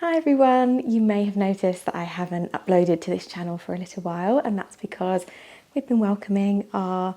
Hi everyone, you may have noticed that I haven't uploaded to this channel for a little while, and that's because we've been welcoming our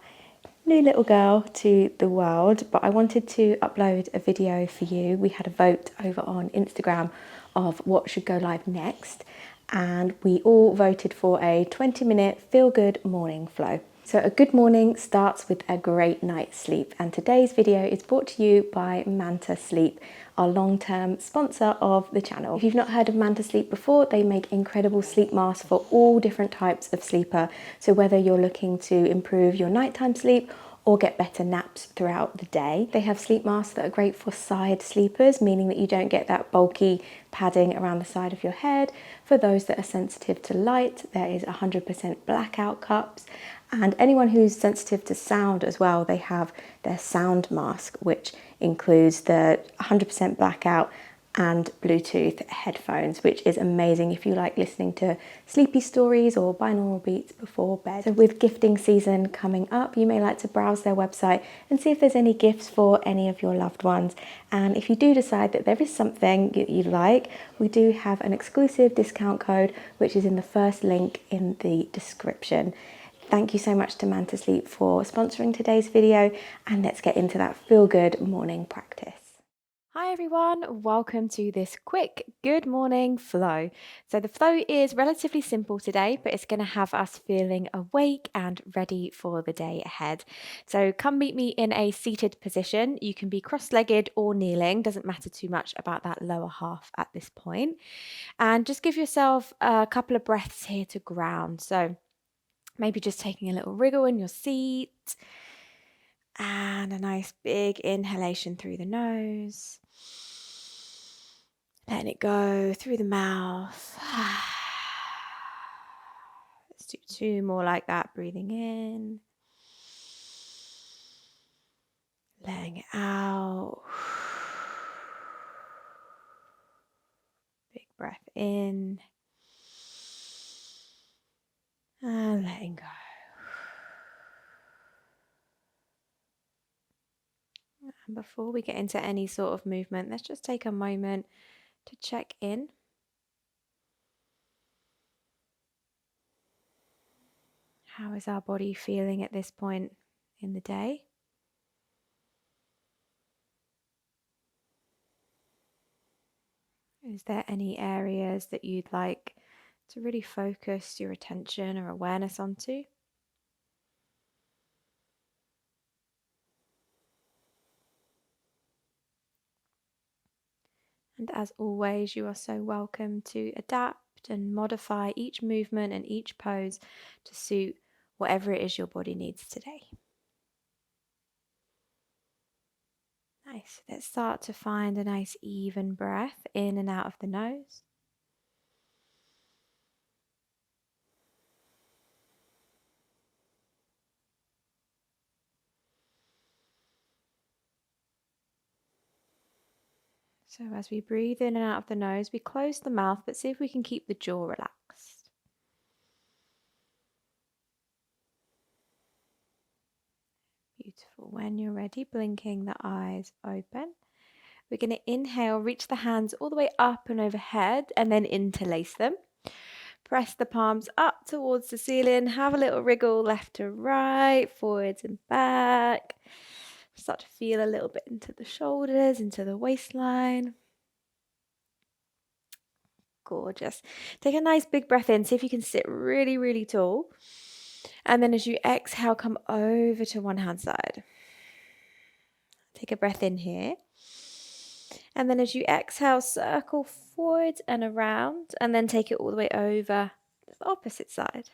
new little girl to the world, but I wanted to upload a video for you. We had a vote over on Instagram of what should go live next, and we all voted for a 20-minute feel-good morning flow. So a good morning starts with a great night's sleep, and today's video is brought to you by Manta Sleep, our long-term sponsor of the channel. If you've not heard of Manta Sleep before, they make incredible sleep masks for all different types of sleeper. So whether you're looking to improve your nighttime sleep or get better naps throughout the day. They have sleep masks that are great for side sleepers, meaning that you don't get that bulky padding around the side of your head. For those that are sensitive to light, there is 100% blackout cups. And anyone who's sensitive to sound as well, they have their sound mask, which includes the 100% blackout and Bluetooth headphones, which is amazing if you like listening to sleepy stories or binaural beats before bed. So with gifting season coming up, you may like to browse their website and see if there's any gifts for any of your loved ones. And if you do decide that there is something that you'd like, we do have an exclusive discount code, which is in the first link in the description. Thank you so much to Manta Sleep for sponsoring today's video, and let's get into that feel-good morning practice. Hi everyone, welcome to this quick good morning flow. So the flow is relatively simple today, but it's going to have us feeling awake and ready for the day ahead. So come meet me in a seated position. You can be cross-legged or kneeling, doesn't matter too much about that lower half at this point. And just give yourself a couple of breaths here to ground. So maybe just taking a little wriggle in your seat and a nice big inhalation through the nose. Letting it go through the mouth. Let's do two more like that. Breathing in. Letting it out. Big breath in. And letting go. And before we get into any sort of movement, let's just take a moment to check in. How is our body feeling at this point in the day? Is there any areas that you'd like to really focus your attention or awareness onto? And as always, you are so welcome to adapt and modify each movement and each pose to suit whatever it is your body needs today. Nice. Let's start to find a nice even breath in and out of the nose. So as we breathe in and out of the nose, we close the mouth, but see if we can keep the jaw relaxed. Beautiful. When you're ready, blinking the eyes open. We're going to inhale, reach the hands all the way up and overhead, and then interlace them. Press the palms up towards the ceiling. Have a little wriggle left to right, forwards and back. Start to feel a little bit into the shoulders, into the waistline. Gorgeous. Take a nice big breath in. See if you can sit really, really tall. And then as you exhale, come over to one hand side. Take a breath in here. And then as you exhale, circle forward and around, and then take it all the way over to the opposite side.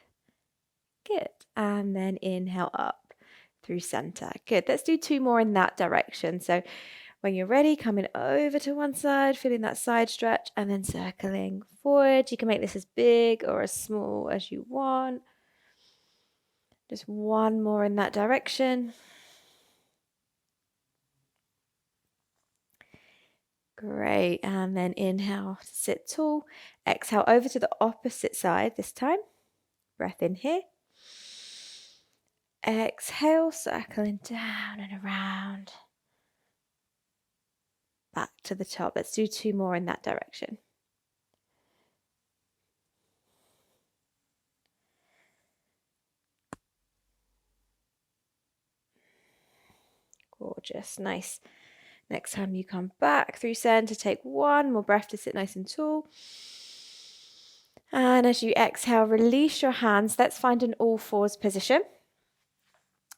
Good. And then inhale up through center. Good. Let's do two more in that direction. So when you're ready, coming over to one side, feeling that side stretch, and then circling forward. You can make this as big or as small as you want. Just one more in that direction. Great. And then inhale to sit tall. Exhale over to the opposite side this time. Breath in here. Exhale, circling down and around. Back to the top. Let's do two more in that direction. Gorgeous. Nice. Next time you come back through center, take one more breath to sit nice and tall. And as you exhale, release your hands. Let's find an all fours position.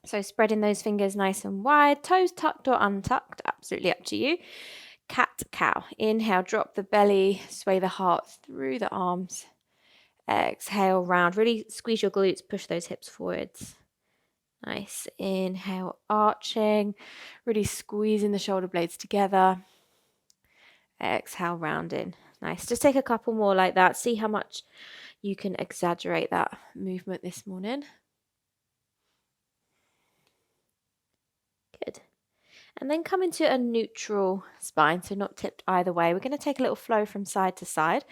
So spreading those fingers nice and wide, toes tucked or untucked, absolutely up to you. Cat, cow. Inhale, drop the belly, sway the heart through the arms. Exhale, round. Really squeeze your glutes, push those hips forwards. Nice. Inhale, arching, really squeezing the shoulder blades together. Exhale, rounding. Nice. Just take a couple more like that. See how much you can exaggerate that movement this morning. Good. And then come into a neutral spine, so not tipped either way. We're going to take a little flow from side to side.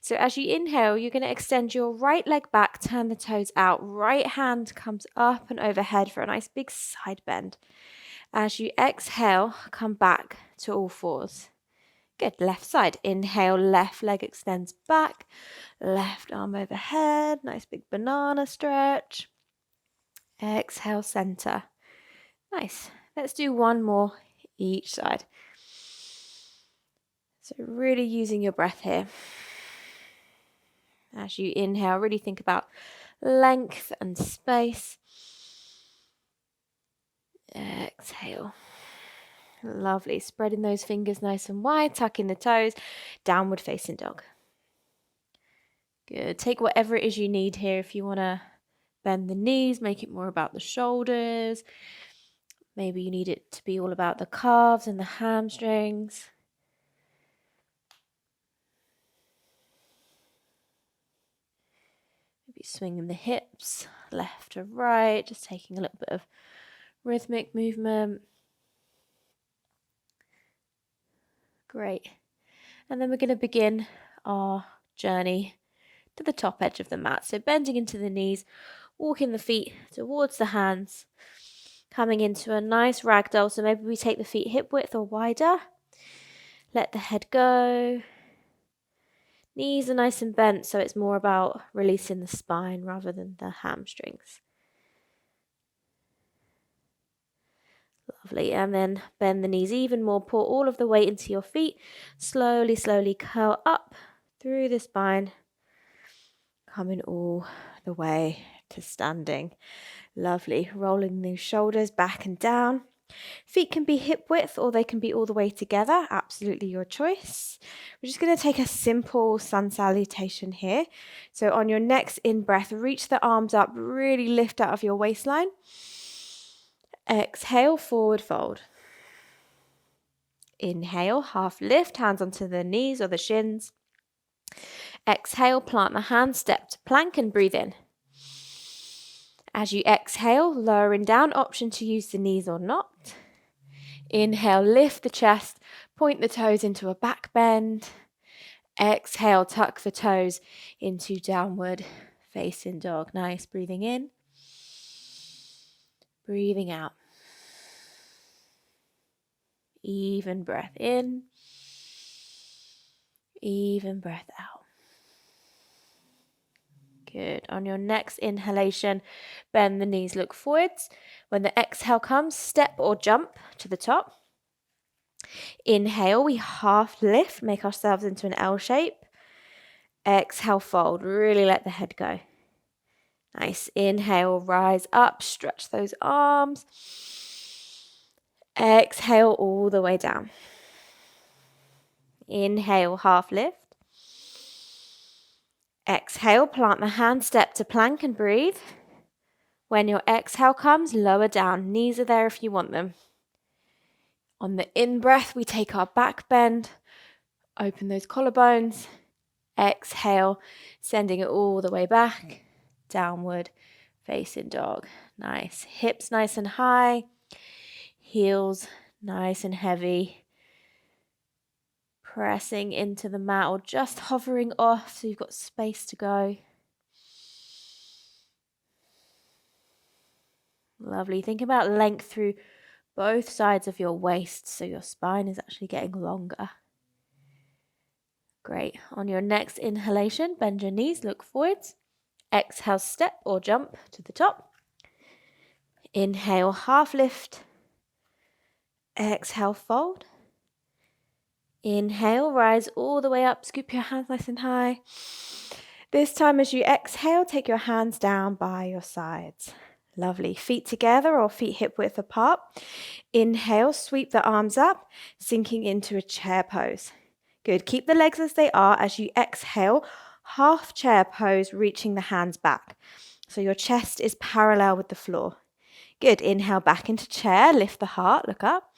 So as you inhale, you're going to extend your right leg back, turn the toes out. Right hand comes up and overhead for a nice big side bend. As you exhale, come back to all fours. Good. Left side. Inhale, left leg extends back. Left arm overhead. Nice big banana stretch. Exhale, center. Nice. Let's do one more each side. So really using your breath here. As you inhale, really think about length and space. Exhale. Lovely. Spreading those fingers nice and wide, tucking the toes, downward facing dog. Good. Take whatever it is you need here. If you want to bend the knees, make it more about the shoulders. Maybe you need it to be all about the calves and the hamstrings. Maybe swinging the hips left to right, just taking a little bit of rhythmic movement. Great. And then we're going to begin our journey to the top edge of the mat. So bending into the knees, walking the feet towards the hands, coming into a nice ragdoll. So maybe we take the feet hip width or wider. Let the head go. Knees are nice and bent, so it's more about releasing the spine rather than the hamstrings. Lovely. And then bend the knees even more. Pour all of the weight into your feet. Slowly, slowly curl up through the spine. Coming all the way to standing. Lovely. Rolling the shoulders back and down. Feet can be hip width or they can be all the way together. Absolutely your choice. We're just going to take a simple sun salutation here. So on your next in-breath, reach the arms up. Really lift out of your waistline. Exhale, forward fold. Inhale, half lift, hands onto the knees or the shins. Exhale, plant the hands, step to plank and breathe in. As you exhale, lowering down, option to use the knees or not. Inhale, lift the chest, point the toes into a back bend. Exhale, tuck the toes into downward facing dog. Nice, breathing in. Breathing out. Even breath in. Even breath out. Good. On your next inhalation, bend the knees, look forwards. When the exhale comes, step or jump to the top. Inhale, we half lift, make ourselves into an L shape. Exhale, fold. Really let the head go. Nice. Inhale, rise up, stretch those arms. Exhale all the way down. Inhale, half lift. Exhale, plant the hand, step to plank and breathe. When your exhale comes, lower down. Knees are there if you want them. On the in-breath, we take our back bend, open those collarbones. Exhale, sending it all the way back. Downward facing dog. Nice. Hips nice and high. Heels nice and heavy. Pressing into the mat or just hovering off so you've got space to go. Lovely. Think about length through both sides of your waist so your spine is actually getting longer. Great. On your next inhalation, bend your knees, look forwards. Exhale, step or jump to the top. Inhale, half lift. Exhale, fold. Inhale, rise all the way up, scoop your hands nice and high. This time as you exhale, take your hands down by your sides. Lovely. Feet together or feet hip width apart. Inhale, sweep the arms up, sinking into a chair pose. Good. Keep the legs as they are. As you exhale, half chair pose, reaching the hands back. So your chest is parallel with the floor. Good. Inhale back into chair, lift the heart, look up.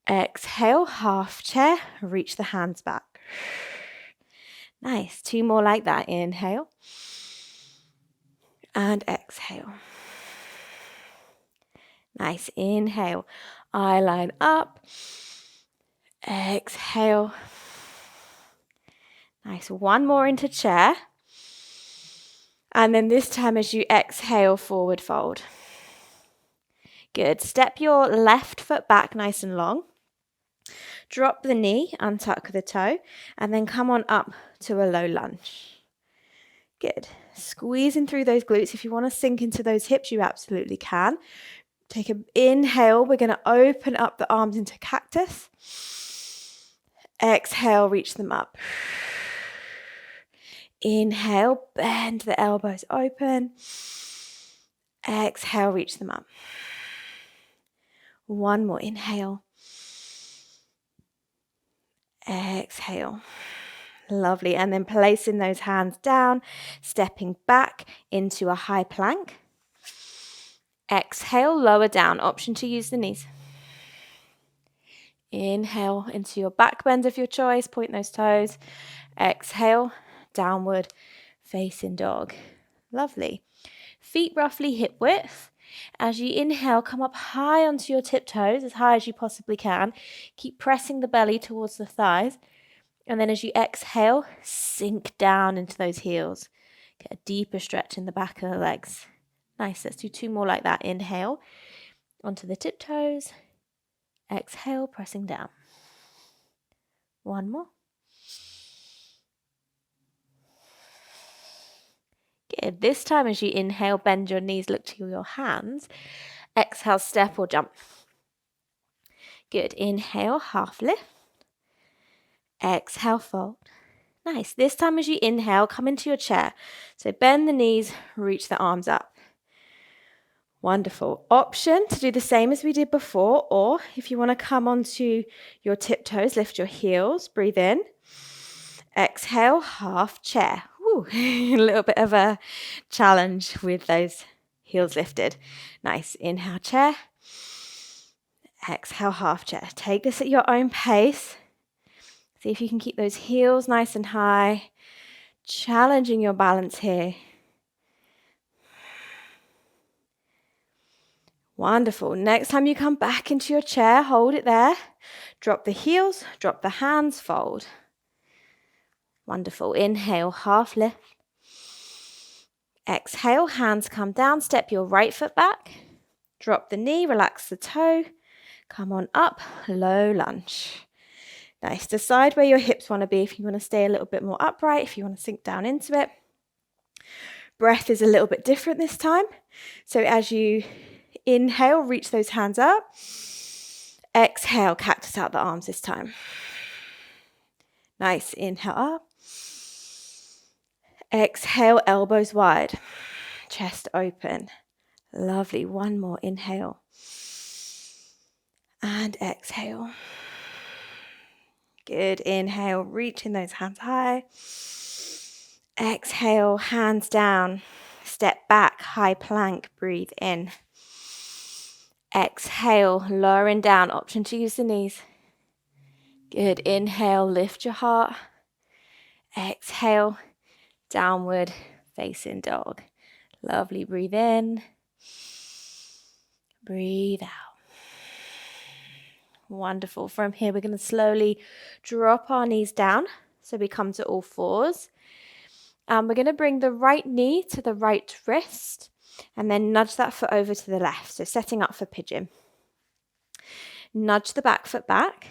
Exhale, half chair, reach the hands back. Nice. 2 more like that. Inhale. And exhale. Nice. Inhale. Eye line up. Exhale. Nice. 1 more into chair. And then this time as you exhale, forward fold. Good. Step your left foot back nice and long. Drop the knee, untuck the toe, and then come on up to a low lunge. Good. Squeezing through those glutes. If you want to sink into those hips, you absolutely can. Take an inhale. We're going to open up the arms into cactus. Exhale, reach them up. Inhale, bend the elbows open. Exhale, reach them up. 1 more. Inhale. Exhale. Lovely. And then placing those hands down, stepping back into a high plank. Exhale, lower down. Option to use the knees. Inhale into your back bend of your choice. Point those toes. Exhale, downward facing dog. Lovely. Feet roughly hip width. As you inhale, come up high onto your tiptoes, as high as you possibly can. Keep pressing the belly towards the thighs. And then as you exhale, sink down into those heels. Get a deeper stretch in the back of the legs. Nice. Let's do 2 more like that. Inhale onto the tiptoes. Exhale, pressing down. 1 more. Good. This time as you inhale, bend your knees, look to your hands. Exhale, step or jump. Good. Inhale, half lift. Exhale, fold. Nice. This time as you inhale, come into your chair. So bend the knees, reach the arms up. Wonderful. Option to do the same as we did before, or if you want to come onto your tiptoes, lift your heels, breathe in. Exhale, half chair. Woo. A little bit of a challenge with those heels lifted. Nice. Inhale, chair. Exhale, half chair. Take this at your own pace. See if you can keep those heels nice and high. Challenging your balance here. Wonderful. Next time you come back into your chair, hold it there. Drop the heels, drop the hands, fold. Wonderful. Inhale, half lift. Exhale, hands come down. Step your right foot back. Drop the knee, relax the toe. Come on up, low lunge. Nice. Decide where your hips want to be. If you want to stay a little bit more upright, if you want to sink down into it. Breath is a little bit different this time. So as you inhale, reach those hands up. Exhale, cactus out the arms this time. Nice. Inhale up. Exhale, elbows wide. Chest open. Lovely. 1 more. Inhale. And exhale. Good. Inhale, reaching those hands high. Exhale, hands down. Step back, high plank. Breathe in. Exhale, lowering down. Option to use the knees. Good. Inhale, lift your heart. Exhale, downward facing dog. Lovely. Breathe in. Breathe out. Wonderful. From here, we're going to slowly drop our knees down. So we come to all fours. And we're going to bring the right knee to the right wrist and then nudge that foot over to the left. So setting up for pigeon. Nudge the back foot back.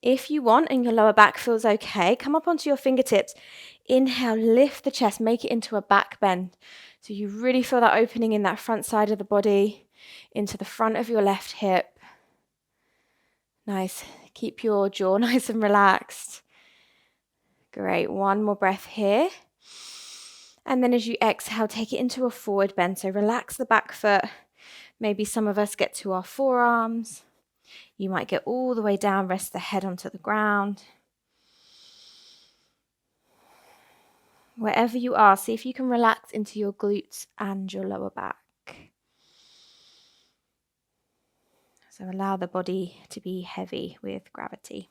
If you want and your lower back feels okay, come up onto your fingertips. Inhale, lift the chest, make it into a back bend. So you really feel that opening in that front side of the body, into the front of your left hip. Nice. Keep your jaw nice and relaxed. Great. One more breath here. And then as you exhale, take it into a forward bend. So relax the back foot. Maybe some of us get to our forearms. You might get all the way down, rest the head onto the ground. Wherever you are, see if you can relax into your glutes and your lower back. So allow the body to be heavy with gravity.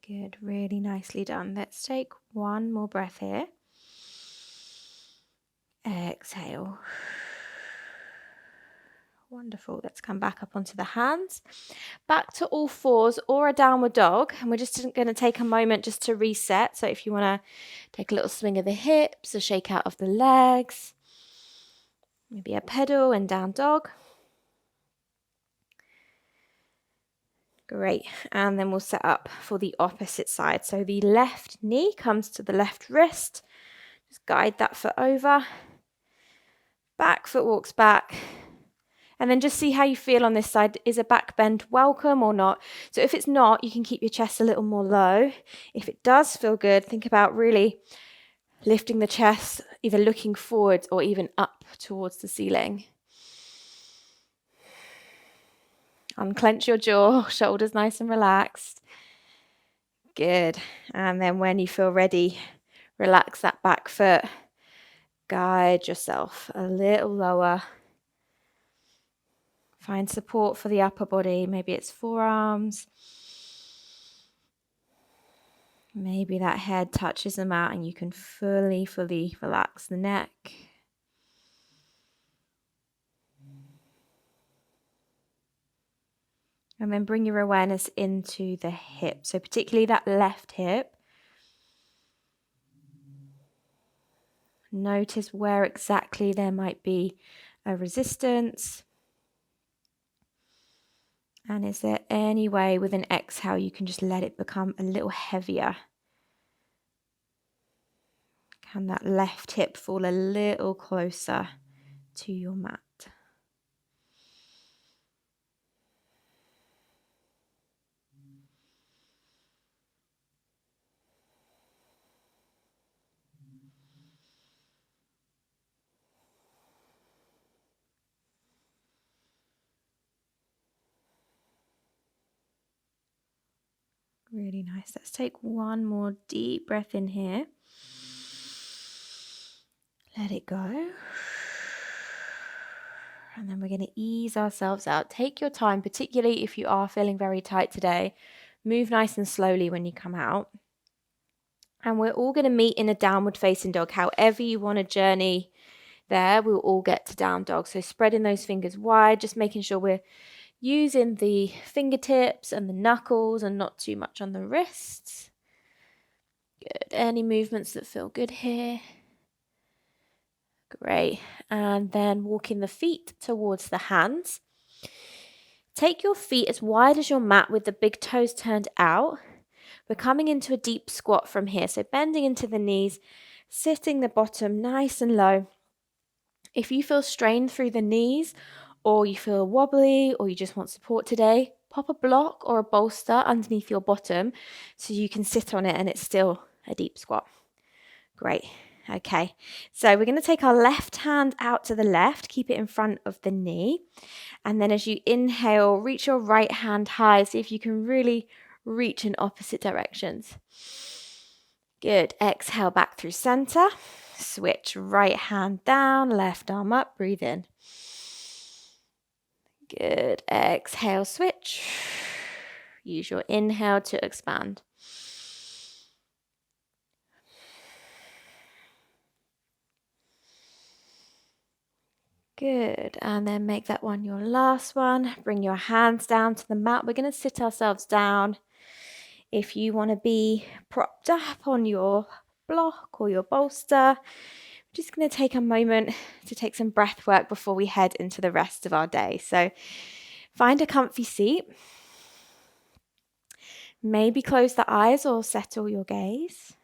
Good, really nicely done. Let's take one more breath here. Exhale. Wonderful. Let's come back up onto the hands. Back to all fours or a downward dog. And we're just going to take a moment just to reset. So if you want to take a little swing of the hips, a shake out of the legs, maybe a pedal and down dog. Great. And then we'll set up for the opposite side. So the left knee comes to the left wrist. Just guide that foot over. Back foot walks back. And then just see how you feel on this side. Is a back bend welcome or not? So if it's not, you can keep your chest a little more low. If it does feel good, think about really lifting the chest, either looking forwards or even up towards the ceiling. Unclench your jaw, shoulders nice and relaxed. Good. And then when you feel ready, relax that back foot. Guide yourself a little lower. Find support for the upper body. Maybe it's forearms. Maybe that head touches the mat and you can fully relax the neck. And then bring your awareness into the hip. So particularly that left hip. Notice where exactly there might be a resistance. And is there any way with an exhale you can just let it become a little heavier? Can that left hip fall a little closer to your mat? Really nice. Let's take one more deep breath in here. Let it go. And then we're going to ease ourselves out. Take your time, particularly if you are feeling very tight today. Move nice and slowly when you come out. And we're all going to meet in a downward facing dog. However you want to journey there, we'll all get to down dog. So spreading those fingers wide, just making sure we're using the fingertips and the knuckles and not too much on the wrists. Good. Any movements that feel good here? Great. And then walking the feet towards the hands. Take your feet as wide as your mat with the big toes turned out. We're coming into a deep squat from here. So bending into the knees, sitting the bottom nice and low. If you feel strained through the knees, or you feel wobbly, or you just want support today, pop a block or a bolster underneath your bottom so you can sit on it and it's still a deep squat. Great. Okay, so we're going to take our left hand out to the left, keep it in front of the knee. And then as you inhale, reach your right hand high. See if you can really reach in opposite directions. Good. Exhale back through center. Switch right hand down, left arm up, breathe in. Good. Exhale, switch. Use your inhale to expand. Good. And then make that one your last one. Bring your hands down to the mat. We're going to sit ourselves down. If you want to be propped up on your block or your bolster, we're just going to take a moment to take some breath work before we head into the rest of our day. So Find a comfy seat. Maybe close the eyes or settle your gaze.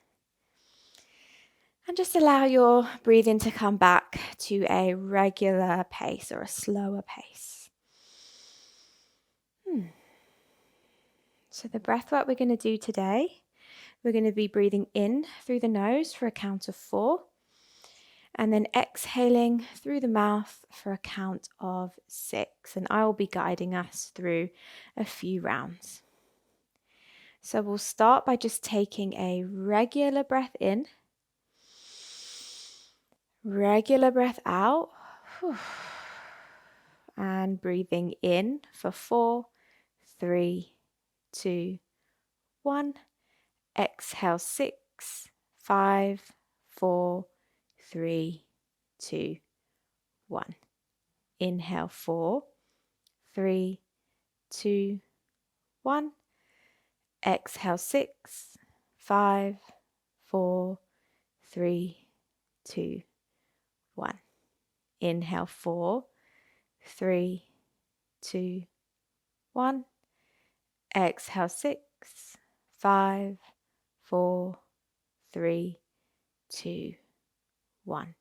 And just allow your breathing to come back to a regular pace or a slower pace. So the breath work we're going to do today, we're going to be breathing in through the nose for a count of 4. And then exhaling through the mouth for a count of 6. And I will be guiding us through a few rounds. So we'll start by just taking a regular breath in, regular breath out, and breathing in for 4, 3, 2, 1. Exhale 6, 5, 4, 3, 2, 1. Inhale 4, 3, 2, 1. Exhale 6, 5, 4, 3, 2, 1. Inhale 4, 3, 2, 1. Exhale 6, 5, 4, 3, 2, 1.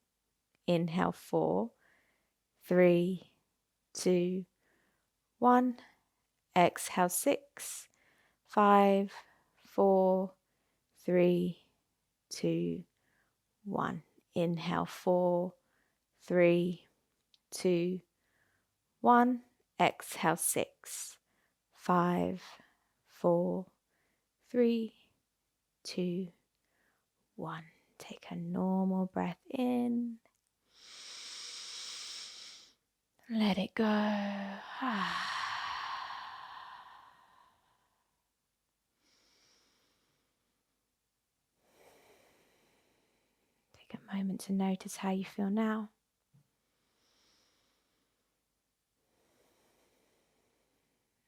Inhale 4, 3, 2, 1. Exhale 6, 5, 4, 3, 2, 1. Inhale 4, 3, 2, 1. Exhale 6, 5, 4, 3, 2, 1. Take a normal breath in. Let it go. Take a moment to notice how you feel now.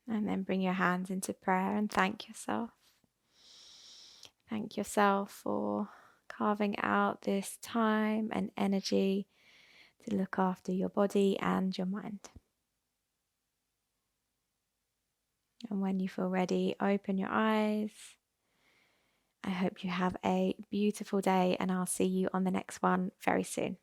And then bring your hands into prayer and thank yourself. Thank yourself for carving out this time and energy to look after your body and your mind. And when you feel ready, open your eyes. I hope you have a beautiful day, and I'll see you on the next one very soon.